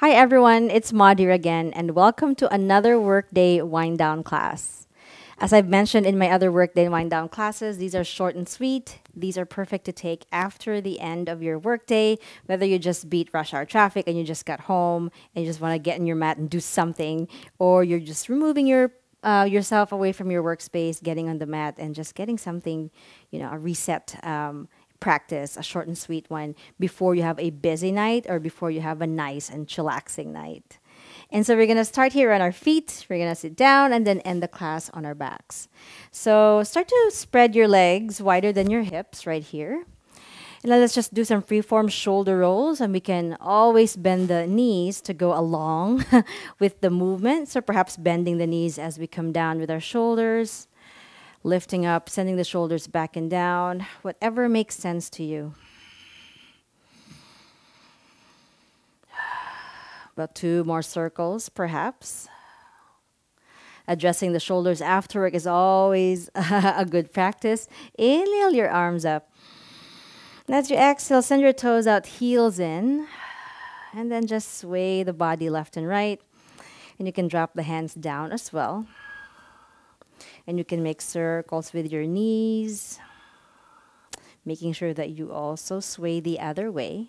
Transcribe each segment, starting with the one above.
Hi everyone, it's Maud here again, and welcome to another Workday Wind Down class. As I've mentioned in my other Workday Wind Down classes, these are short and sweet. These are perfect to take after the end of your workday, whether you just beat rush hour traffic and you just got home and you just want to get in your mat and do something, or you're just removing yourself away from your workspace, getting on the mat and just getting something, a reset practice, a short and sweet one, before you have a busy night or before you have a nice and chillaxing night. And so we're going to start here on our feet. We're going to sit down and then end the class on our backs. So start to spread your legs wider than your hips right here. And then let's just do some freeform shoulder rolls, and we can always bend the knees to go along with the movement. So perhaps bending the knees as we come down with our shoulders, lifting up, sending the shoulders back and down, whatever makes sense to you. About 2 more circles, perhaps. Addressing the shoulders after work is always a good practice. Inhale your arms up. And as you exhale, send your toes out, heels in. And then just sway the body left and right. And you can drop the hands down as well. And you can make circles with your knees, making sure that you also sway the other way.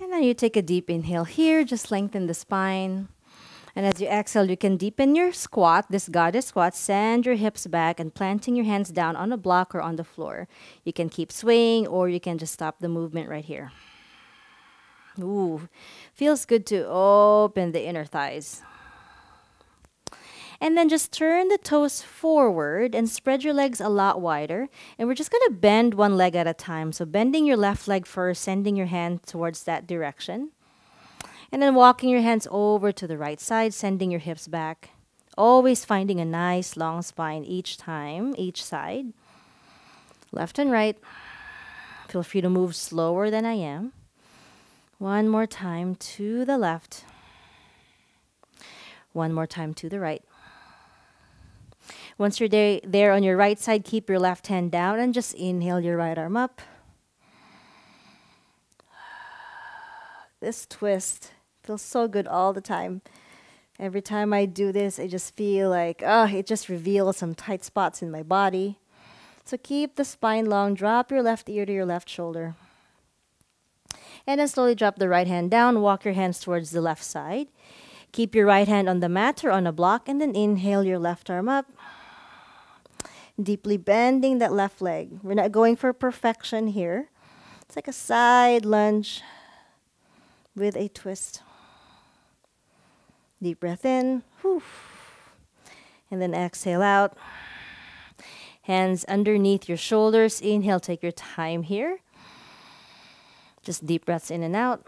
And then you take a deep inhale here, just lengthen the spine. And as you exhale, you can deepen your squat, this goddess squat. Send your hips back and planting your hands down on a block or on the floor. You can keep swaying or you can just stop the movement right here. Ooh, feels good to open the inner thighs. And then just turn the toes forward and spread your legs a lot wider. And we're just going to bend one leg at a time. So bending your left leg first, sending your hand towards that direction. And then walking your hands over to the right side, sending your hips back. Always finding a nice long spine each time, each side. Left and right. Feel free to move slower than I am. One more time to the left. One more time to the right. Once you're there on your right side, keep your left hand down and just inhale your right arm up. This twist feels so good all the time. Every time I do this, I just feel like, it just reveals some tight spots in my body. So keep the spine long. Drop your left ear to your left shoulder. And then slowly drop the right hand down. Walk your hands towards the left side. Keep your right hand on the mat or on a block. And then inhale your left arm up. Deeply bending that left leg. We're not going for perfection here. It's like a side lunge with a twist. Deep breath in. Whew. And then exhale out. Hands underneath your shoulders. Inhale, take your time here. Just deep breaths in and out.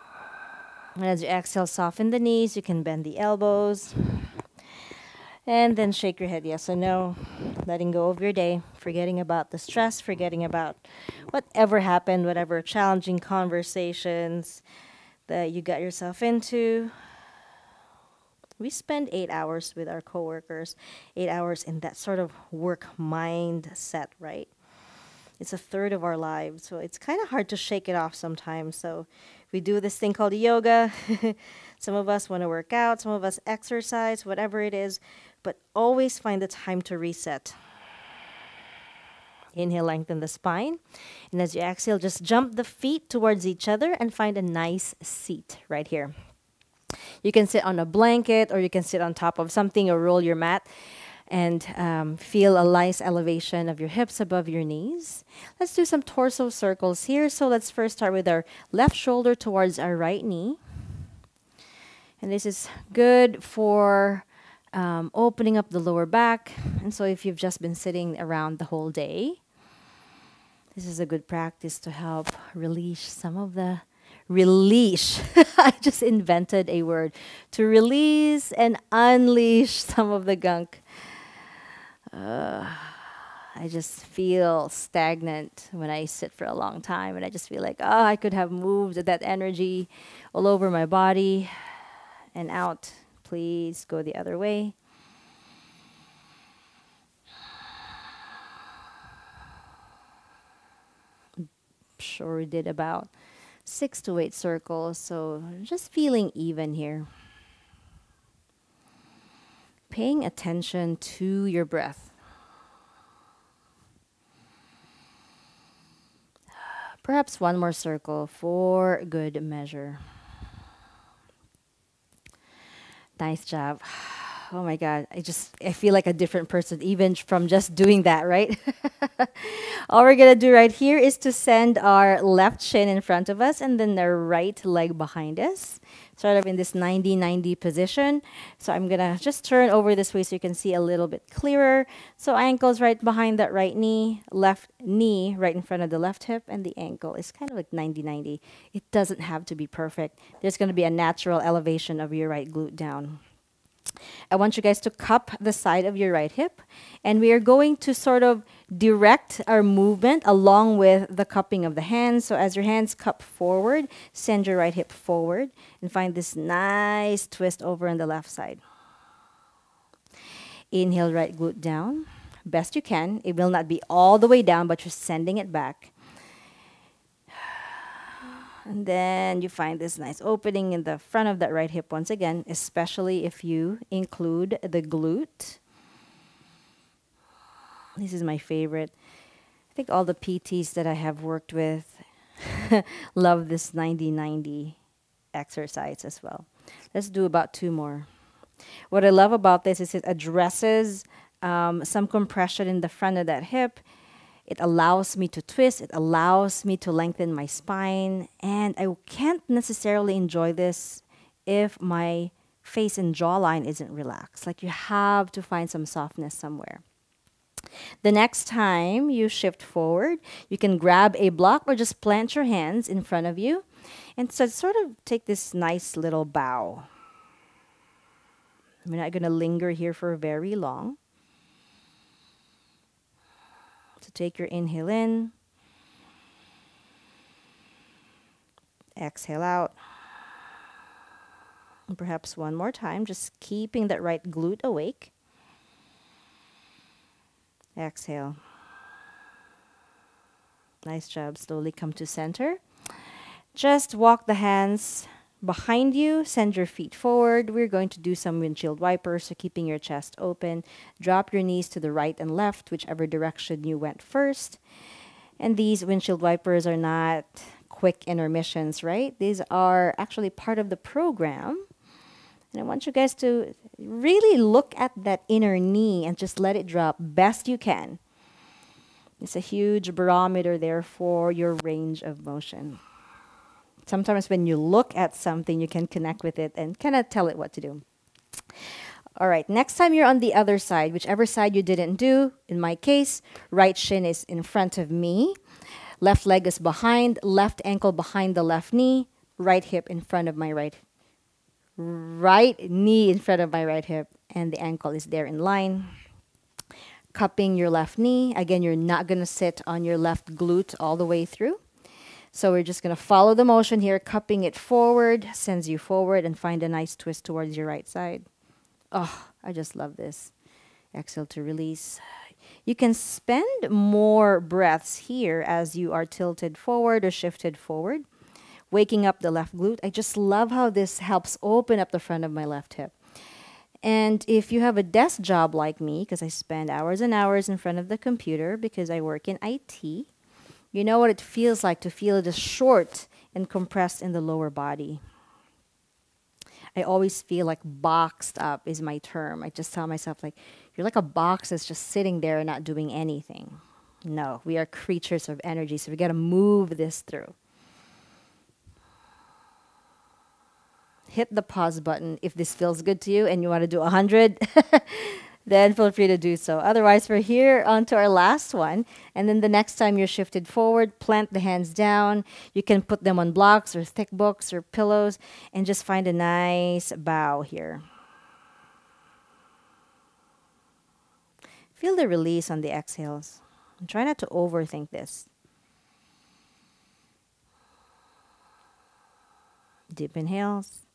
And as you exhale, soften the knees. You can bend the elbows. And then shake your head yes or no. Letting go of your day. Forgetting about the stress. Forgetting about whatever happened, whatever challenging conversations that you got yourself into. We spend 8 hours with our coworkers. 8 hours in that sort of work mindset, right? It's a third of our lives, so it's kind of hard to shake it off sometimes. So we do this thing called yoga. Some of us want to work out, some of us exercise, whatever it is, but always find the time to reset. Inhale, lengthen the spine. And as you exhale, just jump the feet towards each other and find a nice seat right here. You can sit on a blanket or you can sit on top of something or roll your mat and feel a nice elevation of your hips above your knees. Let's do some torso circles here. So let's first start with our left shoulder towards our right knee. And this is good for opening up the lower back. And so if you've just been sitting around the whole day, this is a good practice to help release some of the release. I just invented a word. To release and unleash some of the gunk. I just feel stagnant when I sit for a long time, and I just feel like, I could have moved that energy all over my body and out. Please go the other way. much, or we did about 6 to 8 circles. So just feeling even here. Paying attention to your breath. Perhaps one more circle for good measure. Nice job. Oh my God, I feel like a different person even from just doing that, right? All we're gonna do right here is to send our left shin in front of us and then the right leg behind us. Sort of in this 90-90 position. So I'm gonna just turn over this way so you can see a little bit clearer. So ankle's right behind that right knee, left knee right in front of the left hip, and the ankle is kind of like 90-90. It doesn't have to be perfect. There's gonna be a natural elevation of your right glute down. I want you guys to cup the side of your right hip, and we are going to sort of direct our movement along with the cupping of the hands. So as your hands cup forward, send your right hip forward and find this nice twist over on the left side. Inhale, right glute down. Best you can. It will not be all the way down, but you're sending it back. And then you find this nice opening in the front of that right hip once again, especially if you include the glute. This is my favorite. I think all the PTs that I have worked with love this 90-90 exercise as well. Let's do about 2 more. What I love about this is it addresses some compression in the front of that hip. It allows me to twist. It allows me to lengthen my spine. And I can't necessarily enjoy this if my face and jawline isn't relaxed. Like, you have to find some softness somewhere. The next time you shift forward, you can grab a block or just plant your hands in front of you. And so sort of take this nice little bow. I'm not going to linger here for very long. So take your inhale in. Exhale out. And perhaps one more time, just keeping that right glute awake. Exhale. Nice job. Slowly come to center. Just walk the hands behind you. Send your feet forward. We're going to do some windshield wipers, so keeping your chest open. Drop your knees to the right and left, whichever direction you went first. And these windshield wipers are not quick intermissions, right? These are actually part of the program. And I want you guys to really look at that inner knee and just let it drop best you can. It's a huge barometer there for your range of motion. Sometimes when you look at something, you can connect with it and kind of tell it what to do. All right, next time you're on the other side, whichever side you didn't do, in my case, right shin is in front of me, left leg is behind, left ankle behind the left knee, right hip in front of my right knee in front of my right hip, and the ankle is there in line. Cupping your left knee. Again, you're not going to sit on your left glute all the way through. So we're just going to follow the motion here. Cupping it forward sends you forward, and find a nice twist towards your right side. Oh, I just love this. Exhale to release. You can spend more breaths here as you are tilted forward or shifted forward, waking up the left glute. I just love how this helps open up the front of my left hip. And if you have a desk job like me, because I spend hours and hours in front of the computer because I work in IT, you know what it feels like to feel this short and compressed in the lower body. I always feel like boxed up is my term. I just tell myself, like, you're like a box that's just sitting there and not doing anything. No, we are creatures of energy, so we got to move this through. Hit the pause button if this feels good to you and you want to do 100. Then feel free to do so. Otherwise, we're here on to our last one. And then the next time you're shifted forward, plant the hands down. You can put them on blocks or thick books or pillows and just find a nice bow here. Feel the release on the exhales. And try not to overthink this. Deep inhales.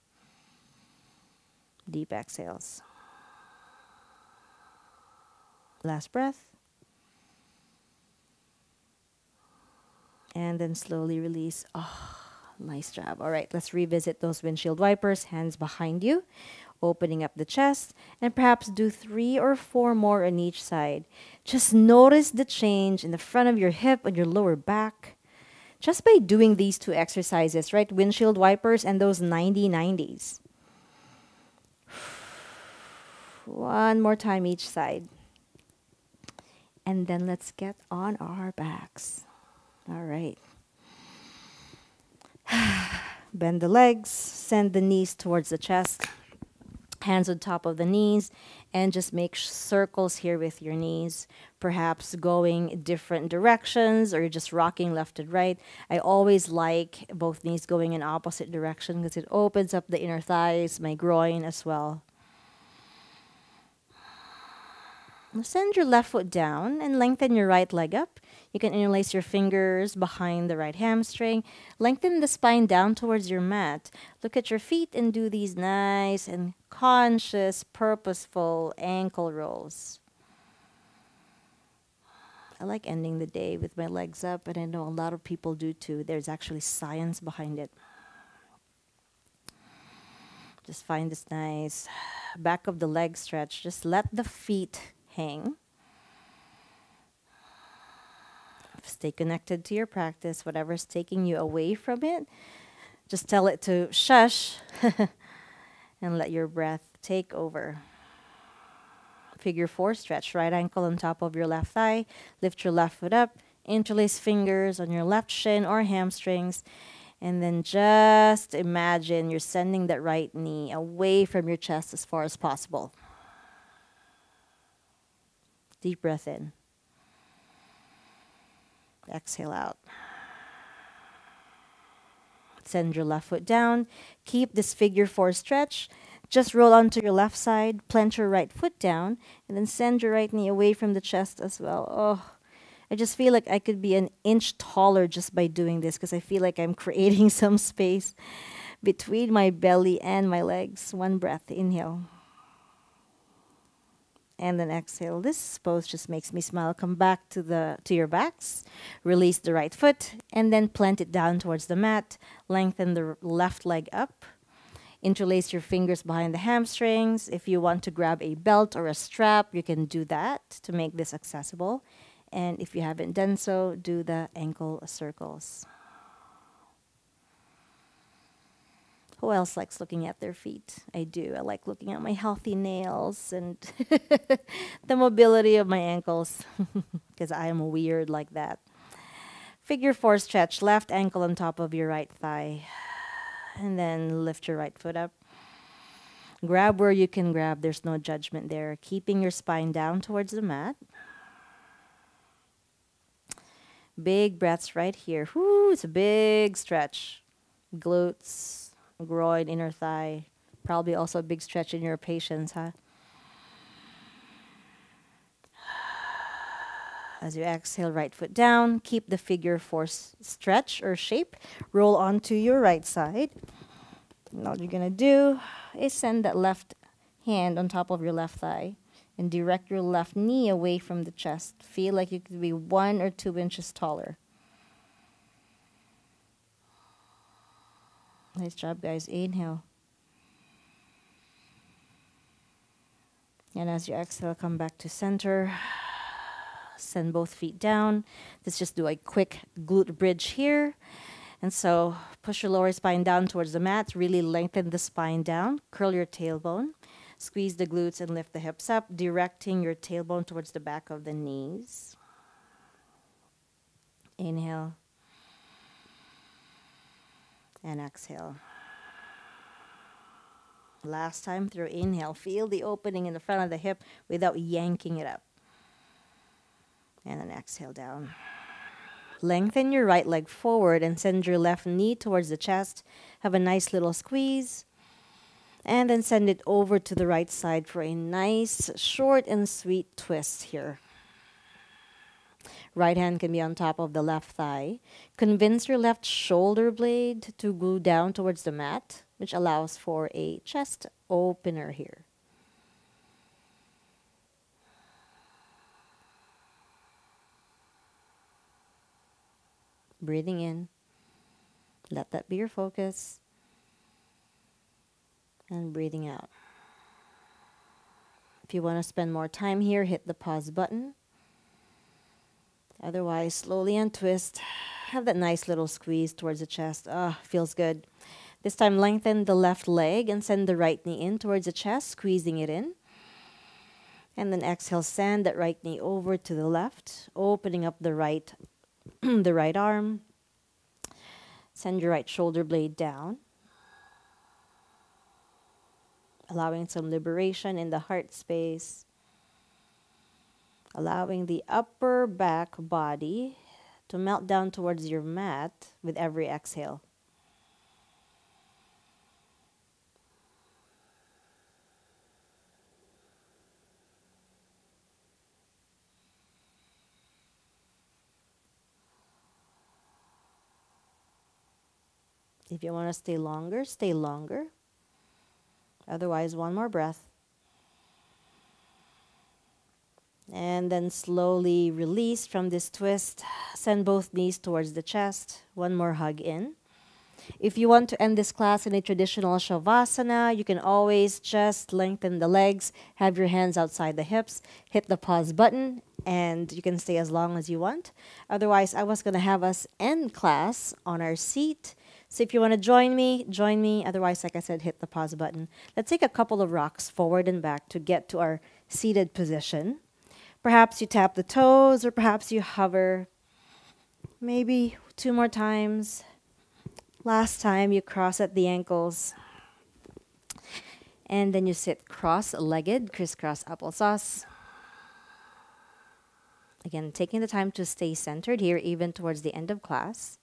Deep exhales. Last breath. And then slowly release. Oh, nice job. All right, let's revisit those windshield wipers, hands behind you, opening up the chest, and perhaps do 3 or 4 more on each side. Just notice the change in the front of your hip and your lower back. Just by doing these 2 exercises, right? Windshield wipers and those 90-90s. One more time each side. And then let's get on our backs. All right. Bend the legs, send the knees towards the chest, hands on top of the knees, and just make circles here with your knees, perhaps going different directions or you're just rocking left and right. I always like both knees going in opposite direction because it opens up the inner thighs, my groin as well. Now send your left foot down and lengthen your right leg up. You can interlace your fingers behind the right hamstring. Lengthen the spine down towards your mat. Look at your feet and do these nice and conscious, purposeful ankle rolls. I like ending the day with my legs up, and I know a lot of people do too. There's actually science behind it. Just find this nice back of the leg stretch. Just let the feet hang. Stay connected to your practice. Whatever's taking you away from it, just tell it to shush and let your breath take over. Figure 4 stretch. Right ankle on top of your left thigh. Lift your left foot up. Interlace fingers on your left shin or hamstrings. And then just imagine you're sending that right knee away from your chest as far as possible. Deep breath in. Exhale out. Send your left foot down. Keep this figure 4 stretch. Just roll onto your left side. Plant your right foot down. And then send your right knee away from the chest as well. Oh, I just feel like I could be an inch taller just by doing this because I feel like I'm creating some space between my belly and my legs. One breath. Inhale. And then exhale. This pose just makes me smile. Come back to your backs. Release the right foot and then plant it down towards the mat. Lengthen the left leg up. Interlace your fingers behind the hamstrings. If you want to grab a belt or a strap, you can do that to make this accessible. And if you haven't done so, do the ankle circles. Who else likes looking at their feet? I do. I like looking at my healthy nails and the mobility of my ankles because I am weird like that. Figure 4 stretch. Left ankle on top of your right thigh. And then lift your right foot up. Grab where you can grab. There's no judgment there. Keeping your spine down towards the mat. Big breaths right here. Whoo, it's a big stretch. Glutes, groin, inner thigh. Probably also a big stretch in your patience, huh? As you exhale, right foot down. Keep the figure 4 stretch or shape. Roll onto your right side. And all you're going to do is send that left hand on top of your left thigh and direct your left knee away from the chest. Feel like you could be 1 or 2 inches taller. Nice job, guys. Inhale. And as you exhale, come back to center. Send both feet down. Let's just do a quick glute bridge here. And so push your lower spine down towards the mat. Really lengthen the spine down. Curl your tailbone. Squeeze the glutes and lift the hips up, directing your tailbone towards the back of the knees. Inhale. And exhale. Last time through inhale. Feel the opening in the front of the hip without yanking it up. And then exhale down. Lengthen your right leg forward and send your left knee towards the chest. Have a nice little squeeze. And then send it over to the right side for a nice, short and sweet twist here. Right hand can be on top of the left thigh. Convince your left shoulder blade to glue down towards the mat, which allows for a chest opener here. Breathing in. Let that be your focus. And breathing out. If you want to spend more time here, hit the pause button. Otherwise, slowly untwist. Have that nice little squeeze towards the chest. Ah, feels good. This time, lengthen the left leg and send the right knee in towards the chest, squeezing it in. And then exhale, send that right knee over to the left, opening up the right, the right arm. Send your right shoulder blade down, allowing some liberation in the heart space, allowing the upper back body to melt down towards your mat with every exhale. If you want to stay longer, stay longer. Otherwise, one more breath. And then slowly release from this twist. Send both knees towards the chest. One more hug in. If you want to end this class in a traditional Shavasana, you can always just lengthen the legs, have your hands outside the hips, hit the pause button, and you can stay as long as you want. Otherwise, I was going to have us end class on our seat. So if you want to join me, join me. Otherwise, like I said, hit the pause button. Let's take a couple of rocks forward and back to get to our seated position. Perhaps you tap the toes, or perhaps you hover. Maybe 2 more times. Last time, you cross at the ankles. And then you sit cross-legged, crisscross applesauce. Again, taking the time to stay centered here, even towards the end of class.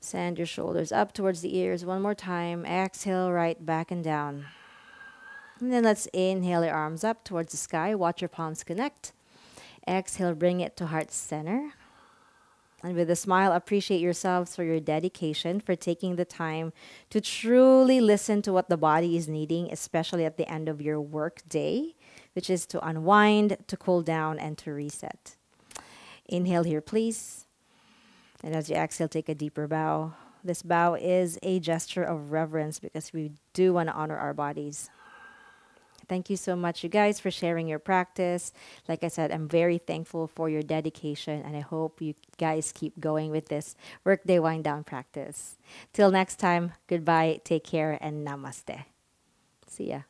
Send your shoulders up towards the ears one more time. Exhale, right back and down. And then let's inhale your arms up towards the sky. Watch your palms connect. Exhale, bring it to heart center. And with a smile, appreciate yourselves for your dedication, for taking the time to truly listen to what the body is needing, especially at the end of your work day, which is to unwind, to cool down, and to reset. Inhale here, please. And as you exhale, take a deeper bow. This bow is a gesture of reverence because we do want to honor our bodies. Thank you so much, you guys, for sharing your practice. Like I said, I'm very thankful for your dedication, and I hope you guys keep going with this workday wind down practice. Till next time, goodbye, take care, and namaste. See ya.